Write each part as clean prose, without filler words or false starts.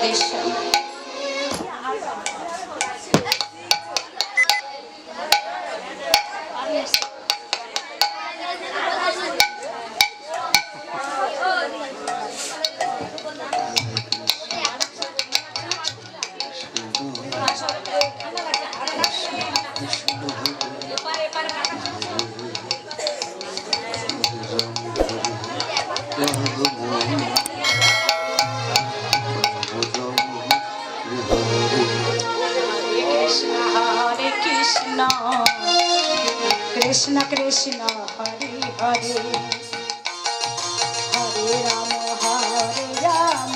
উদ্দেশ্যে। কৃষ্ণ কৃষ্ণ হরে হরে হরে রাম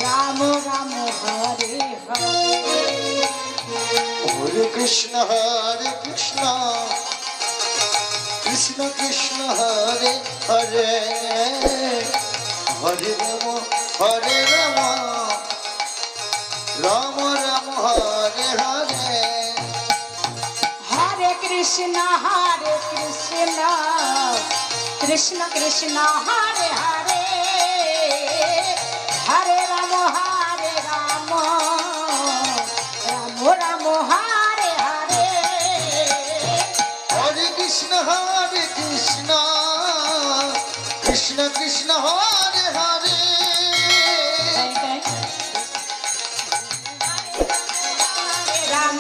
রাম রাম হরে হরে। হরে কৃষ্ণ কৃষ্ণ কৃষ্ণ হরে হরে হরে রাম রাম রাম হরে হরে। হরে কৃষ্ণ কৃষ্ণ কৃষ্ণ হরে হরে হরে রাম রাম রাম হরে হরে। হরে কৃষ্ণ কৃষ্ণ কৃষ্ণ হরে হরে রাম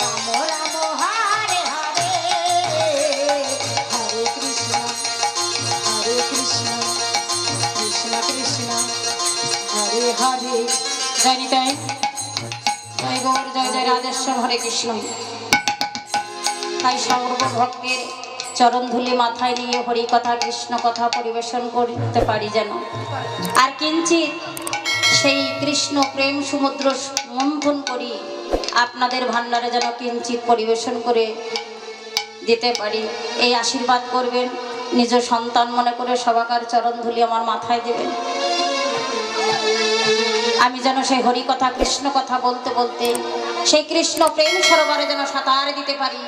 রাম রাম হরে হরে হরে কৃষ্ণ কৃষ্ণ কৃষ্ণ হরে হরে। জয় নিতাই, জয় গৌর, জয় জয় রাধেশ্বর, হরে কৃষ্ণ। তাই সর্বভক্তের চরণ ধুলি মাথায় নিয়ে হরি কথা কৃষ্ণ কথা পরিবেশন করতে পারি যেন, আর কিঞ্চিত সেই কৃষ্ণ প্রেম সমুদ্র মন্থন করি আপনাদের ভান্ডারে যেন কিঞ্চিত পরিবেশন করে দিতে পারি। এই আশীর্বাদ করবেন, নিজ সন্তান মনে করে সবাকার চরণ ধুলি আমার মাথায় দেবেন। আমি যেন সেই হরি কথা কৃষ্ণ কথা বলতে বলতে সেই কৃষ্ণ প্রেম সরোবরে যেন সাঁতার দিতে পারি।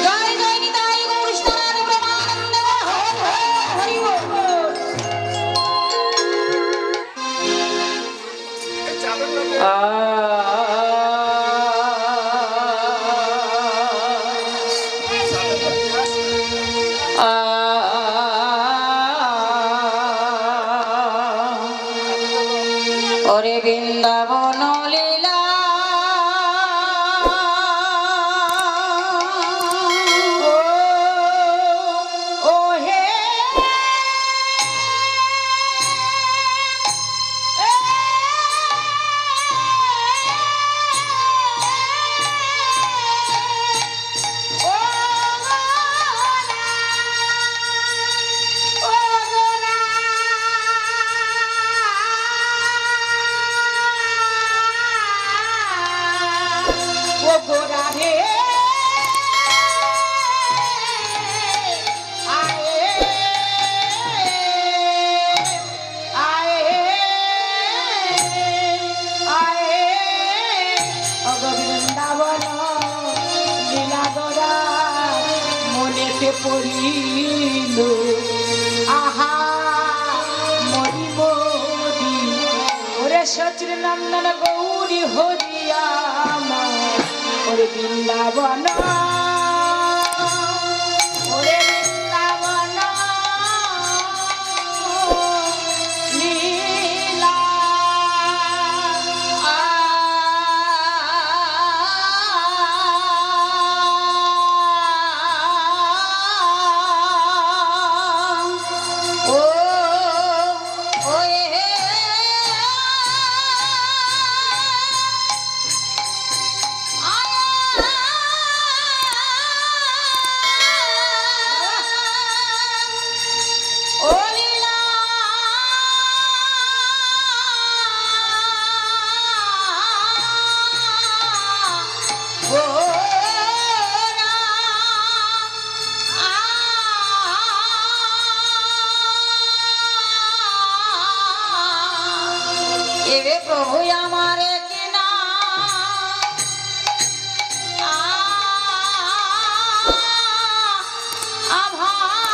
জয় জয় নিতাই গৌর স্তনার প্রেমানন্দে হরি বল। ওরে বৃন্দাবন লীলা ও হে পড়িল আহা মরি মোদি ওরে সচির নন্দন গৌরী হরিয়াম ওরে বৃন্দাবন ওরে বৃন্দাবন লীলা প্রভু আমার কিনা আভারে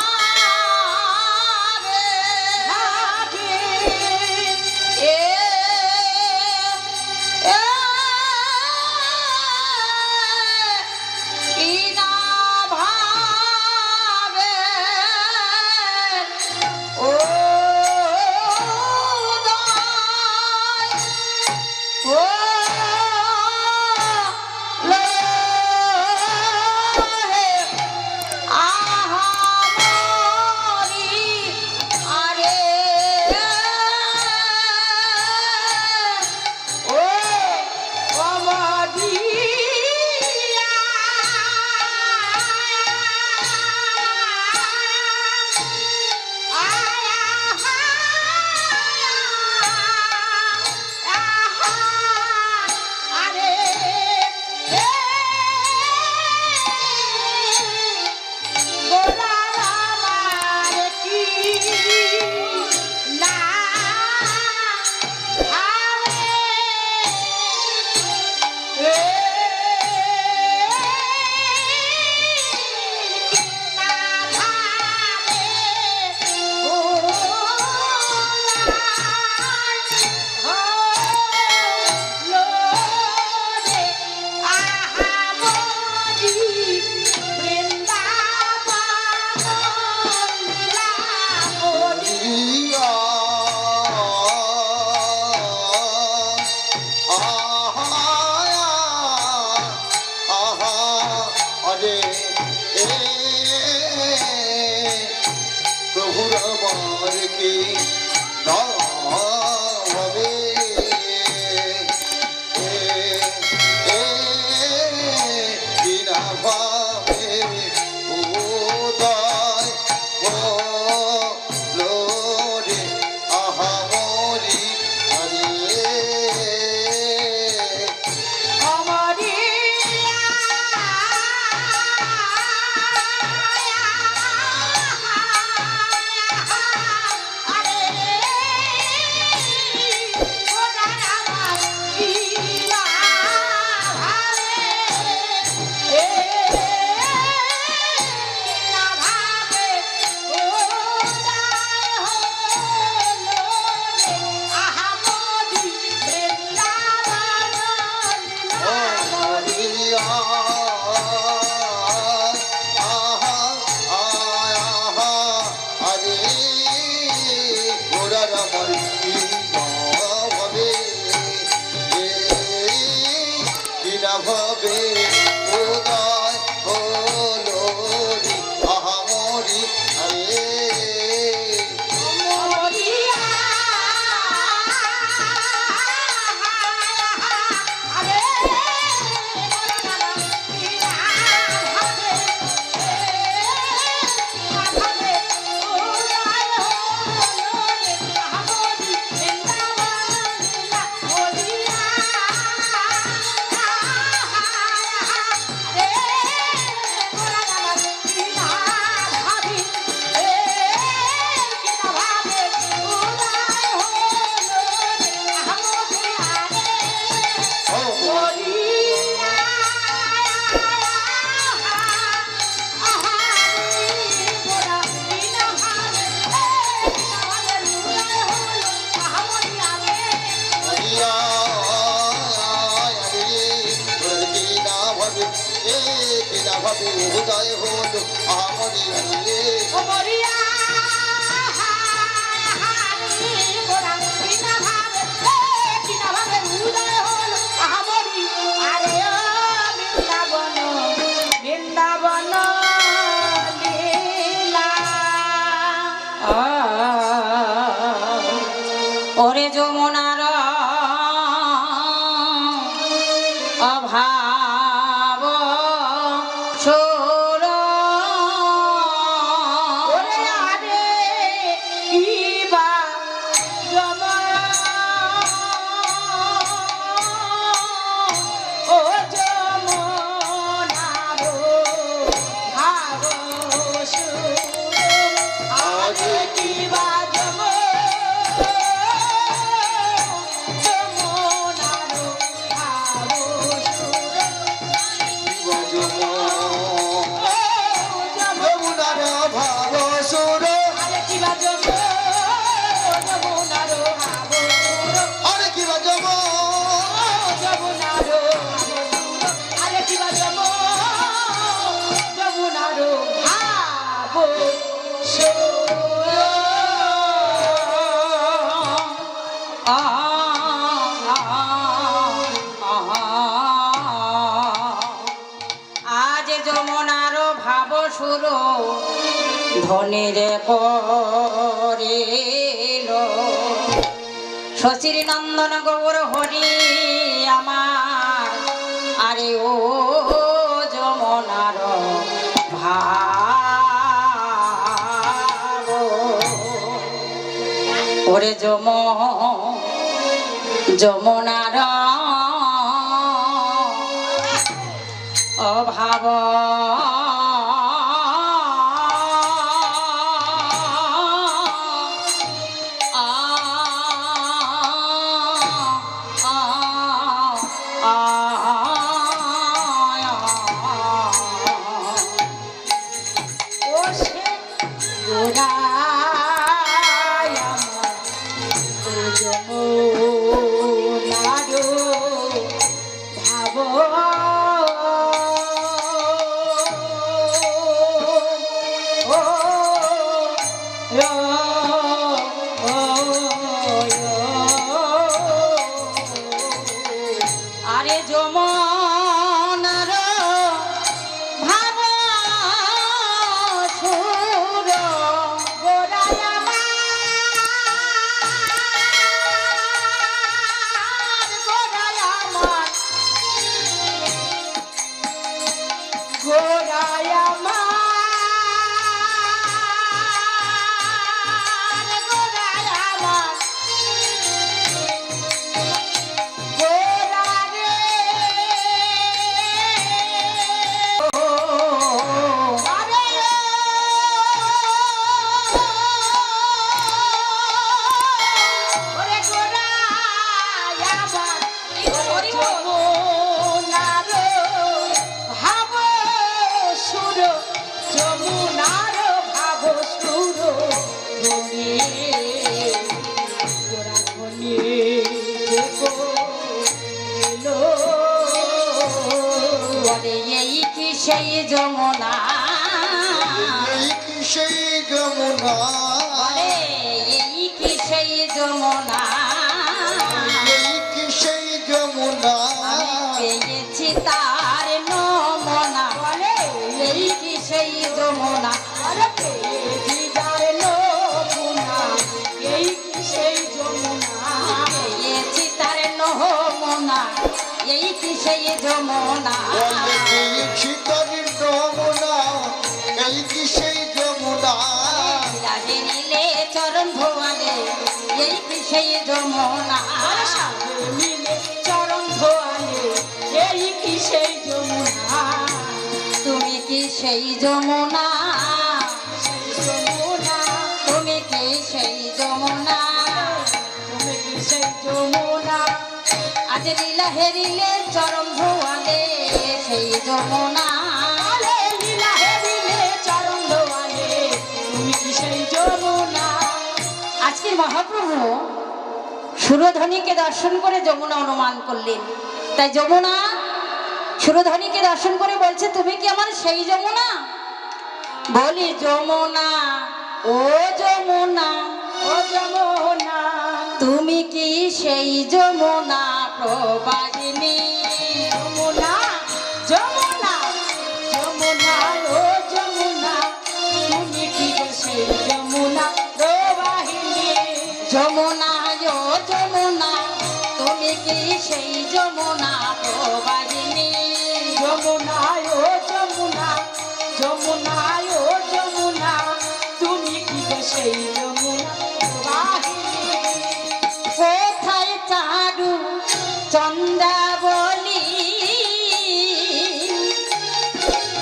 ভাবে উদয় হল আমরি রে ও মরিয়া হারি গোরা বিনা ভাবে উদয় হল আমরি আরে ও বৃন্দাবন বৃন্দাবন লীলা ওরে যমুনার অভাব সুর ওরে আরে কিবা ও যমুনার ভাব সুর আরে কিবা যমুনার ভাব সুর আরে কি বা আজ যমুনার ভাব সুর ধনের করিল শশীর নন্দন গৌর হরি আমার আরে ও যমুনার ভাব ওরে যমুনার অভাব আরে যমুনার ভাব সুর গোরায় আমার গোরায় আমার গোরায় আমার গোরায় আমার যমুনার ভাব সুর ধনী গোরা ধনী এই কি সেই যমুনা এই কি সেই যমুনা এই কি সেই যমুনা এই কি সেই যমুনা পেয়েছি তার নমুনা এই কি সেই যমুনা পেয়েছি তার নমুনা এই কি সেই যমুনা পেয়েছি তার নমুনা এই কি সেই যমুনা বলে পেয়েছি তার নমুনা এই কি সেই যমুনা নিলে চরণ ধোয়ালে এই কি সেই যমুনা নিলে চরণ ধোয়ালে এই কি সেই যমুনা তুমি কি সেই যমুনা তুমি কি সেই যমুনা তুমি কি সেই যমুনা আজ লীলা হেরিলে চরণ ধোয়ালে সেই যমুনা লীলা হেরিলে চরণ ধোয়ালে তুমি কি সেই যমুনা আজকের মহাপ্রভু সুরধ্বনিকে দর্শন করে যমুনা অনুমান করলেন তাই যমুনা সুরধনীকে দর্শন করে বলছে, তুমি কি আমার সেই যমুনা? বলি, যমুনা, ও যমুনা, ও যমুনা, তুমি কি সেই যমুনা প্রবাহিনী? যমুনা, যমুনা, যমুনা, ও যমুনা, তুমি কি গো সেই যমুনা প্রবাহিনী? যমুনা, ও যমুনা, তুমি কি সেই যমুনা প্রবাহিনী? যমুনা, ও যমুনা, যমুনা, ও যমুনা, তুমি কি গো সেই যমুনা প্রবাহিনী? কোথায় চারু চন্দ্রাবলী,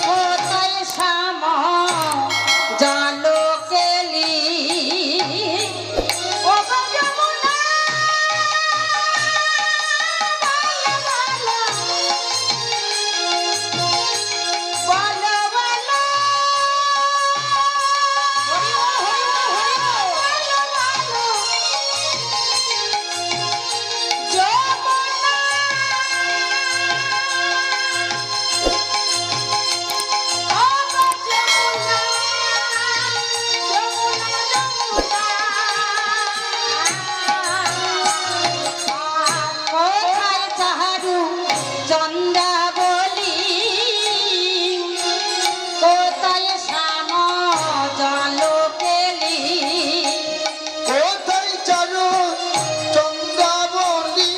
কোথায় শ্যাম জলকেলি? ও গো যমুনা, বলো, বলো, হরি বল, হরি বল, হরি বল। বলো, বলো, যমুনা, ও গো যমুনা, যমুনা, যমুনা, কোথায় চারু চন্দ্রাবলী, কোথায় শ্যাম জলকেলি? কোথায় চারু চন্দ্রাবলী,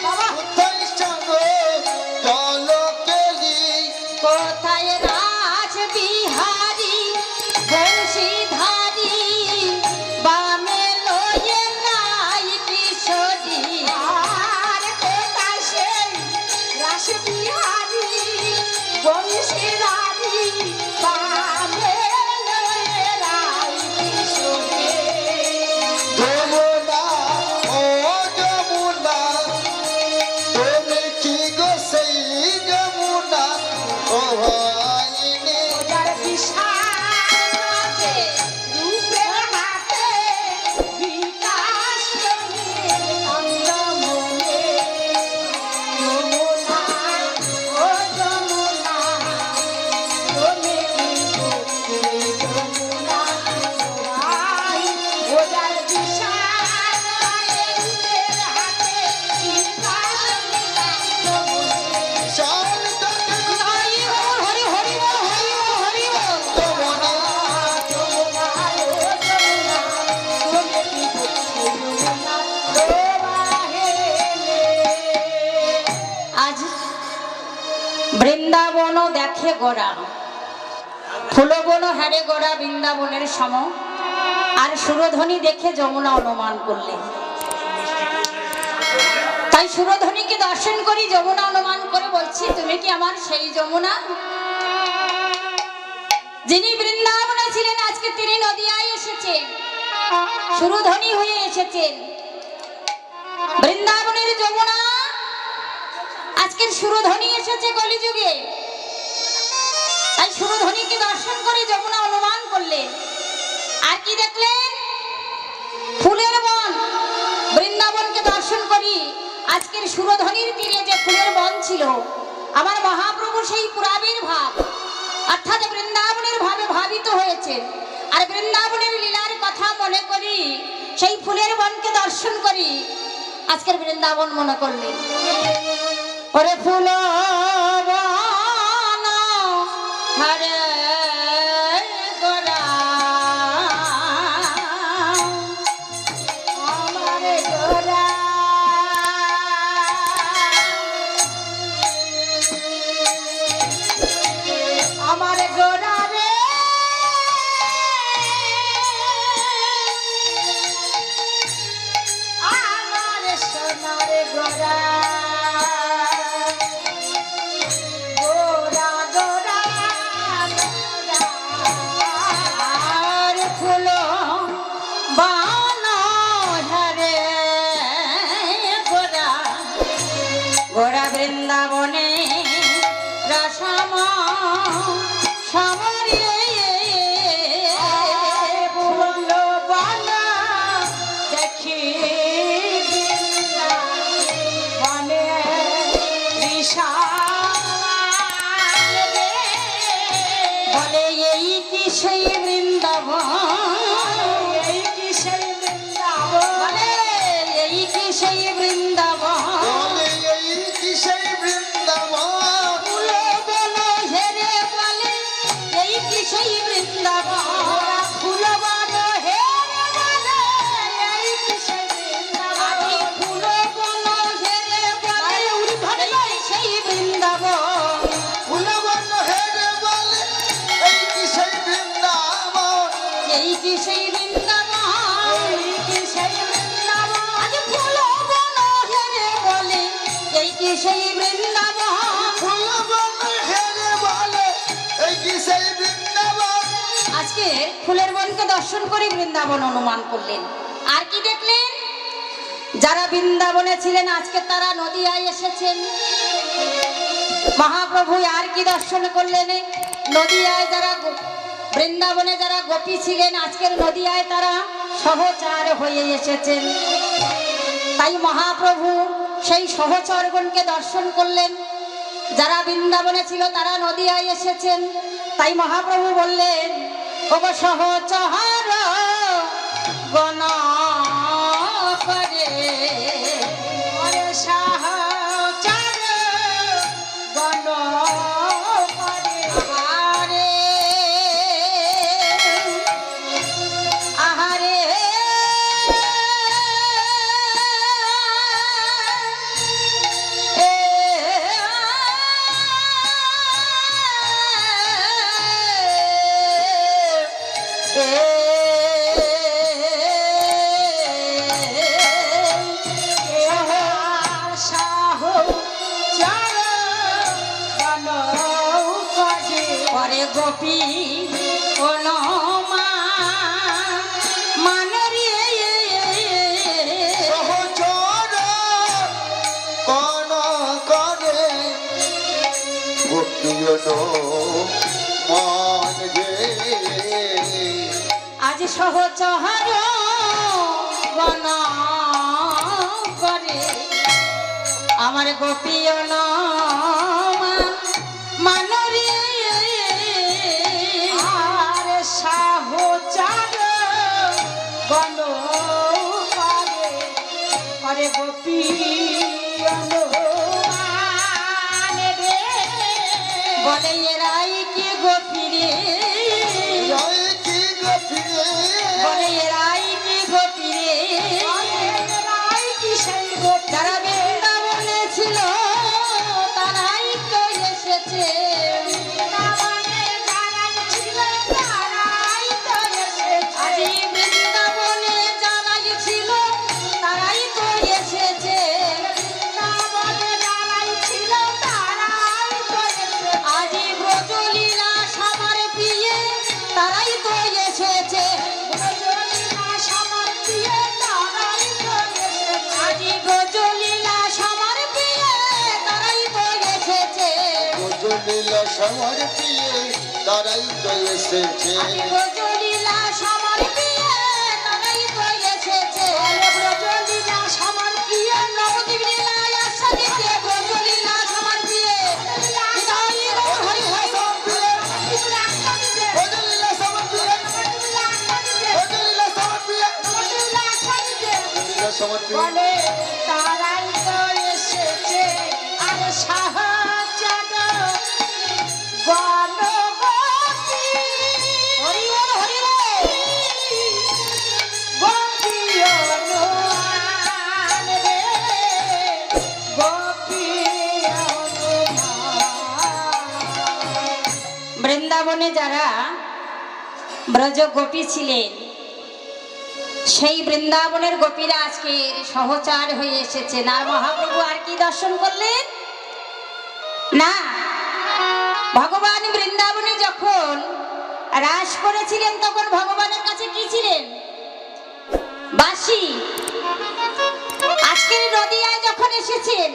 কোথায় চারু জলকেলি? কোথায় রাজ বিহারী বংশীধারী, বামে লয়ে নাই কিশোরী? আর কোথায় সেই রাসবিহারী বংশীধারী, বামে লয়ে রাই কিশোরী? যমুনা, ও যমুনা, তুমি কি গো সেই যমুনা প্রবাহিনী? যার বিশাল রাতে, রূপের হাতে, বিকাশ রঙে কান্দমনে। যমুনা, ও যমুনা, তুমি কি গো সেই যমুনা প্রবাহিনী? ও যার বিশাল রাতে, রূপের হাতে, বিকাশ রঙে কান্দমনে। শাল তাকে হরি বল, হরি হরি বল, হরি বল, হরি বল। যমুনা, যমুনা, ও যমুনা, তুমি কি গো সেই যমুনা প্রবাহিনী? আজ বৃন্দাবন দেখে গোরা, ফুলবন হারে গোরা বৃন্দাবনের সম, আর সুরধ্বনি দেখে যমুনা অনুমান করলেন। তাই সুরধ্বনিকে দর্শন করি, যমুনা অনুমান করে বলছি, তুমি কি আমার সেই যমুনা? যিনি বৃন্দাবনে ছিলেন, আজকে তিনি নদিয়ায় এসেছেন, সুরধ্বনি হয়ে এসেছেন। বৃন্দাবনের যমুনা, আজকের সুরধ্বনি এসেছে কলিযুগে। তাই সুরধ্বনিকে দর্শন করে যমুনা অনুমান করলেন। আর কি দেখলেন? ফুলের বন। বৃন্দাবনকে দর্শন করি, আজকের সুরধ্বনির তীরে যে ফুলের বন ছিল, আমার মহাপ্রভু সেই পুরাবির ভাব, অর্থাৎ বৃন্দাবনের ভাবে ভাবিত হয়েছে। আর বৃন্দাবনের লীলার কথা মনে করি, সেই ফুলের বনকে দর্শন করি, আজকের বৃন্দাবন মনে করলেন। ওরে ফুল বন হরে গোরা, আমার গোরা, আমার গোরা রে, আমার সোনার গোরা, দর্শন করে বৃন্দাবন অনুমান করলেন। আর কি দেখলেন? যারা বৃন্দাবনে ছিলেন আজকে তারা নদিয়ায় এসেছেন। মহাপ্রভু আর কি দর্শন করলেন? নদিয়ায় যারা বৃন্দাবনে যারা গোপী ছিলেন আজকের নদিয়ায় তারা সহচার হয়ে এসেছেন। তাই মহাপ্রভু সেই সহচরগণকে দর্শন করলেন। যারা বৃন্দাবনে ছিল তারা নদিয়ায় এসেছেন। তাই মহাপ্রভু বললেন, ওগো সহচর গণ করে ওরে সহচর গণ করে আহারে আহারে করে গোপী কোন মানরে সহচর কোন করে গোপীয়ন মান গে আজ সহচর গণ করে আমার গোপীয়ন মানরে আর সহচর গণ করে করে গোপী অনুমান রে বলে এরাই কি গোপী রে জয় কি গফিরে বলে এরাই কি গোপী রে রাই কি সেই গোপী যারা বৃন্দাবনে ছিল তারাই তো এসেছে বৃন্দাবনে যারা ছিল তারাই তো এসেছে। আজি বৃন্দাবনে যারাই ছিল তারাই তো এসেছে বৃন্দাবনে যারাই ছিল তারাই তো এসেছে। আজি ব্রজলীলা সামার পিয়ে তারাই তো এসেছে ব্রজলীলা সামার দিয়ে তারাই তো এসেছে। আজি ব্রজলীলা সামার পিয়ে তারাই তো এসেছে ভজনীলা সবার প্রিয়ে তারাই তো এসেছে আজি ব্রজলীলা সামার পিয়ে তারাই তো এসেছে ব্রজলীলা সামার দিয়ে নবদ্বীপ লীলায় আস্বাদিতে ব্রজলীলা সামার পিয়ে হরি হরি হরি ভজনীলা সবার প্রিয়ে ভজনীলা সবার প্রিয়ে ভজনীলা সবার প্রিয়ে বলে তারাই তো এসেছে আর সাহায্য গণগতি হরি বল হরি বল গোপী অনুমান রে গোপী অনুমান বৃন্দাবনে যারা ব্রজ গোপী ছিলেন সেই বৃন্দাবনের গোপীরা আজকে সহচার হয়ে এসেছেন। আর মহাপ্রভু আর কি দর্শন করলেন? না, ভগবান বৃন্দাবনে যখন রাস করেছিলেন তখন ভগবানের কাছে কি ছিলেন? বাঁশি। আজকের নদিয়ায় যখন এসেছেন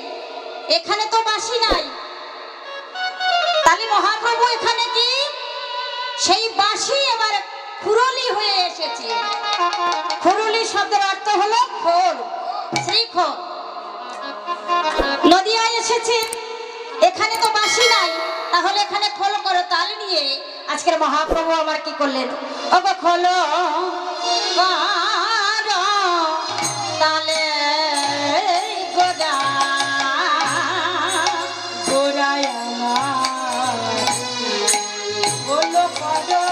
এখানে তো বাঁশি নাই, তাহলে মহাপ্রভু এখানে কি সেই বাঁশি এবার খুরলি হয়ে এসেছে। খুরলি শব্দের অর্থ হলো খোল, শ্রীখোল। নদিয়ায় এসেছেন এখানে তো বাঁশি নাই, তাহলে এখানে খোল করো তাল নিয়ে আজকের মহাপ্রভু আমার কি করলেন? ওগো খোলো করো তালে গোদা গোরায় আমার বলো করো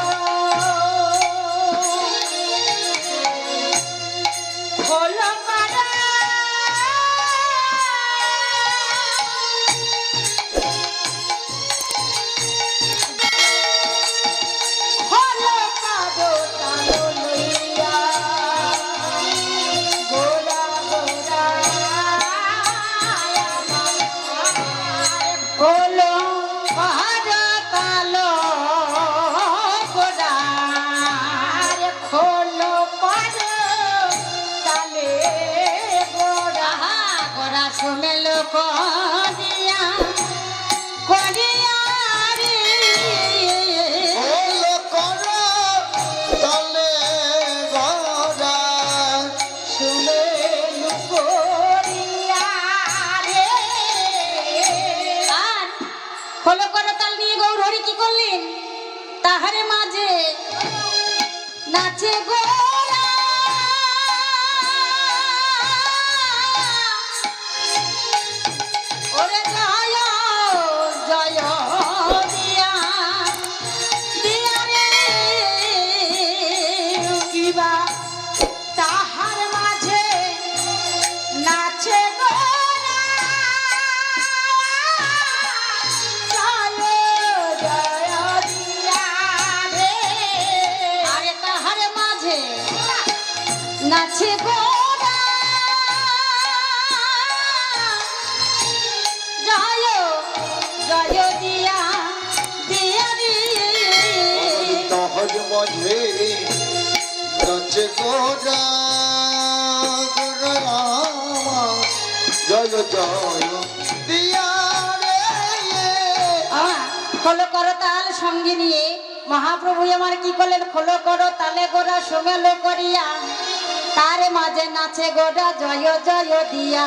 বলো করো বলো করো তালো লইয়া তাহারে মাঝে নাচে গোরা ওরে জয় জয় দিয়া দিয়া রে কিবা তাহার মাঝে নাচে গোরা জয় জয় দিয়া রে আরে তাহারে মাঝে নাচে গোরা জয় জয় দিয়া দিয়া রে তাহার মাঝে নাচে গোরা গোরা জয় জয় দিয়া রে খোলো করো তাল সঙ্গে নিয়ে মহাপ্রভু আমার কি করলেন খোলো করো তালে গোরা সোমেলো করিয়া তারে মাঝে নাচে গোরা জয় জয় দিয়া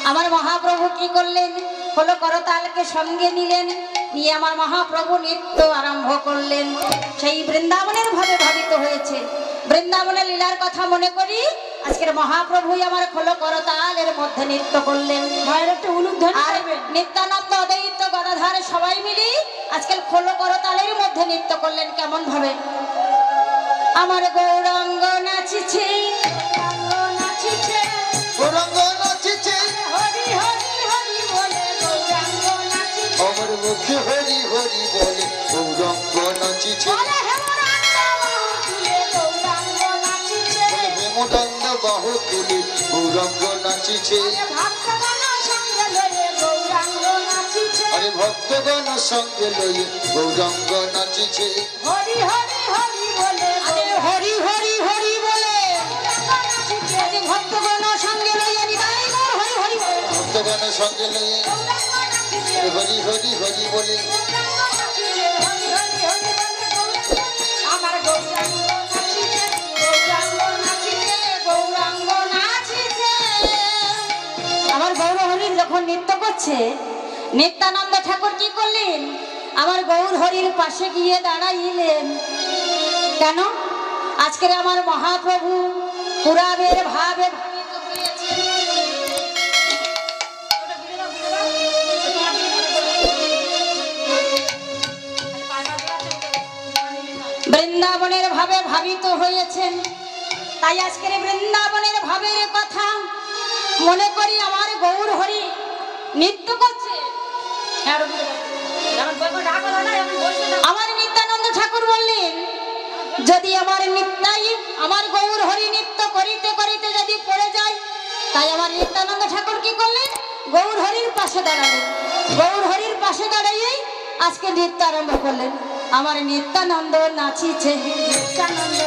আমার মহাপ্রভু কি করলেন খোলো করো তালকে সঙ্গে নিলেন নিয়ে আমার মহাপ্রভু নৃত্য আরম্ভ করলেন সেই বৃন্দাবনের ভাবে ভাবিত হয়েছে বৃন্দাবনের লীলার কথা মনে করি আজকের মহাপ্রভুই আমার খোলো করো তালের মধ্যে নৃত্য করলেন মায়ের একটা উলুধ্বনি আর করবেন। নিত্যানন্দ অদ্বৈত গদাধর সবাই মিলি আজকাল খোলো করতালের মধ্যে নৃত্য করলেন কেমন ভাবে আমার গৌরাঙ্গ নাচিছে গৌরাঙ্গ নাচিছে গৌরাঙ্গ নাচিছে হরি হরি হরি বলে গৌরাঙ্গ নাচিছে আমার মুখে হরি হরি বলে গৌরাঙ্গ নাচিছে বলে হেমরাঙ্গ বাহু তুলে গৌরাঙ্গ নাচিছে হেমদন্দ বাহু তুলে গৌরাঙ্গ নাচিছে বলে ভক্তগণ সঙ্গে লয়ে গৌরাঙ্গ নাচিছে আরে ভক্তগণ সঙ্গে লয়ে গৌরাঙ্গ নাচিছে হরি হরি হরি বলে আরে হরি হরি হরি বলে গৌরাঙ্গ নাচিছে আজ ভক্তগণ সঙ্গে লইয়া নিতাই গৌর হরি হরি বলে ভক্তগণ সঙ্গে লয়ে গৌরাঙ্গ নাচিছে হরি হরি হরি বলে গৌরাঙ্গ নাচিছে হরি হরি হরি বলে গৌরাঙ্গ আমার গৌরাঙ্গ নাচিছে গৌরাঙ্গ নাচিছে গৌরাঙ্গ নাচিছে আমার গৌর হরির যখন নৃত্য করছে নিত্যানন্দ ঠাকুর কি করলেন আমার গৌর হরির পাশে গিয়ে দাঁড়াইলেন কেন আজকের আমার মহাপ্রভু পুরাবের ভাবে ভাবিত হয়েছে বৃন্দাবনের ভাবে ভাবিত হয়েছেন তাই আজকের বৃন্দাবনের ভাবের কথা মনে করি আমার গৌর হরি নৃত্য করছে আমার নিত্যানন্দ ঠাকুর বললেন যদি আমার নিত্যাই আমার গৌর হরি নৃত্য করিতে করিতে যদি পড়ে যায় তাই আমার নিত্যানন্দ ঠাকুর কি করলেন গৌর হরির পাশে দাঁড়ালেন গৌর হরির পাশে দাঁড়িয়েই আজকে নৃত্য আরম্ভ করলেন আমার নিত্যানন্দ নাচিছে নিত্যানন্দ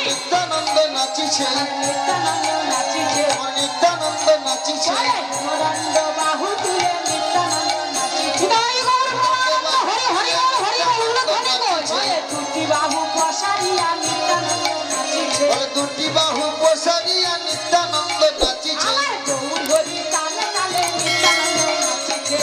নিত্যানন্দ নাচিছে নিত্যানন্দ নাচিছে আমার নিত্যানন্দ নাচিছে হেমদন্দ বাহু তুলে নিত্যানন্দ নাচিছে জয় গৌর প্রেমানন্দ, হরি হরি বল, হরি বল, ধ্বনি কর। বলে তুতি বাহু পশারিয়া নিত্যানন্দ নাচিছে বলে দুটি বাহু প্রসারিয়া নিত্যানন্দ নাচিছে আমার গৌর হরি তালে তালে নিত্যানন্দ নাচিছে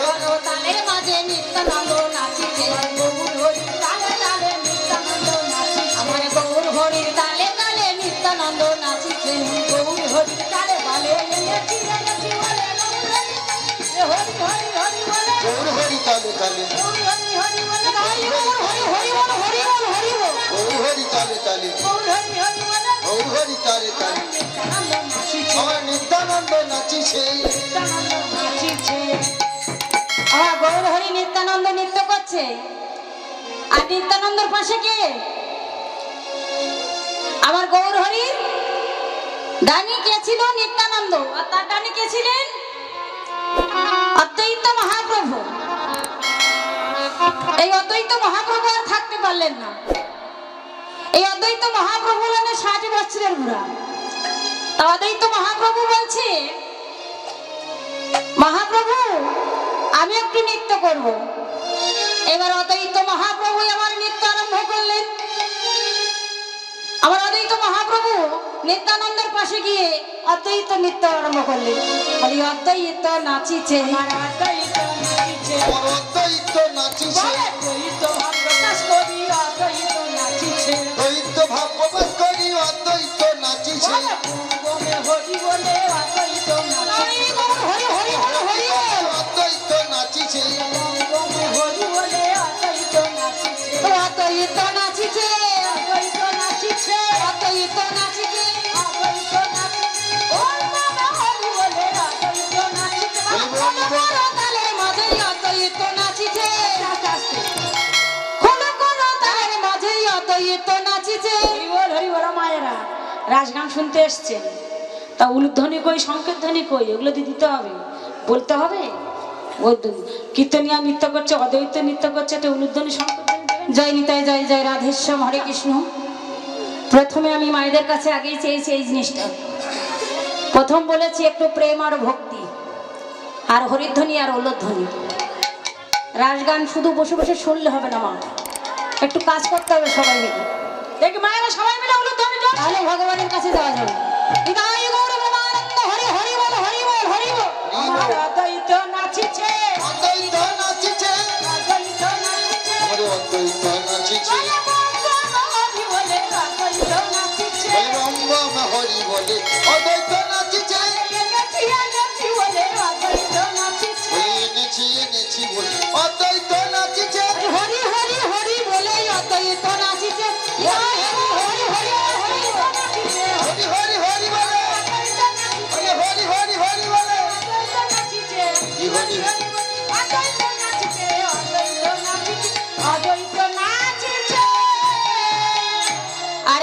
করো তালের মাঝে নিত্যানন্দ নাচিছে গৌর হরি তালে তালে নিত্যানন্দ নাচিছে আমার গৌর হরির তালে তালে নিত্যানন্দ নাচিছে গৌর হরি তালে তালে এনেছি এনেছি বলে গৌর হরি হরি হরি বলে গৌর হরি তালে তালে গৌর হরি হরি বলে জয় গৌর হরি হরি বল, হরি বল, হরি বল। গৌর হরি তালে তালে গৌর হরি হরি বলে গৌর হরি তালে তালে নিত্যানন্দ নাচিছে আমার নিত্যানন্দ নাচিছে নিত্যানন্দ নাচিছে আমার গৌর হরি নিত্যানন্দ নৃত্য করছে আর নিত্যানন্দর পাশে কে আমার গৌর হরির ডানি কে ছিল নিত্যানন্দ আর তার ডানি কে ছিলেন অদ্বৈত মহাপ্রভু এই অদ্বৈত মহাপ্রভু আর থাকতে পারলেন না এই অদ্বৈত মহাপ্রভু হলেন 60 বছরের বুড়া তা অদ্বৈত মহাপ্রভু বলছে মহাপ্রভু আমি একটু নৃত্য করব এবার অদ্বৈত মহাপ্রভু আমার নৃত্য আরম্ভ করলেন আমার অদ্বৈত মহাপ্রভু নিত্যানন্দের পাশে গিয়ে অদ্বৈত নৃত্য আরম্ভ করলেন বলি অদ্বৈত নাচিছে আমার অদ্বৈত নাচিছে আমার অদ্বৈত নাচিছে বলে দ্বৈত ভক্ততা প্রকাশ করি অদ্বৈত নাচিছে দ্বৈত ভাব প্রকাশ করি অদ্বৈত নাচিছে গমে হরি বলে অদ্বৈত নাচিছে হরি হরি হরি হরি অদ্বৈত নাচিছে গমে হরি বলে অদ্বৈত নাচিছে অদ্বৈত নাচিছে অদ্বৈত নাচিছে অদ্বৈত নাচিছে অদ্বৈত নাচিছে ও বাবা হরি বলে অদ্বৈত নাচিছে তালের মাঝে অদ্বৈত নাচিছে আস্তে আস্তে খোলো করো তালের মাঝে অদ্বৈত নাচিছে হরি বল মায়েরা রাজগান শুনতে এসছেন তা উলুধ্বনি কই সংকেত ধ্বনি কই এগুলো দিয়ে দিতে হবে বলতে হবে ওই কীর্তনিয়া নৃত্য করছে অদ্বৈত নৃত্য করছে এটা উলুধ্বনি সংকেত ধ্বনি দেবেন জয় নিতাই জয় জয় রাধেশ্যাম হরে কৃষ্ণ। প্রথমে আমি মায়েদের কাছে আগেই চেয়েছি এই জিনিসটা। প্রথম বলেছি একটু প্রেম আর ভক্তি আর হরিধ্বনি আর উলুধ্বনি। রাজগান শুধু বসে বসে শুনলে হবে না মা, একটু কাজ করতে হবে সবাই মিলে, দেখি মায়েরা সবাই মিলে উলুধ্বনি জোর তাহলে ভগবানের কাছে যাওয়া যাবে। নিতাই গৌর প্রেমানন্দ হরি হরি বল হরি বল হরি বল। আমার অদ্বৈত নাচিছে অদ্বৈত নাচিছে অদ্বৈত নাচিছে ওরে অদ্বৈত নাচিছে হরি বলে অদ্বৈত নাচিছে রম্বম হরি বলে অদ্বৈত নাচিছে এনেছি এনেছি বলে অদ্বৈত নাচিছে এনেছি এনেছি বলে অদ্বৈত নাচিছে হরি হরি হরি বলে অদ্বৈত নাচিছে। নিতাই হরি হরি হরি অদ্বৈত নাচিছে হরি হরি হরি বলে অদ্বৈত নাচিছে হরি হরি হরি বলে অদ্বৈত নাচিছে হরি হরি অদ্বৈত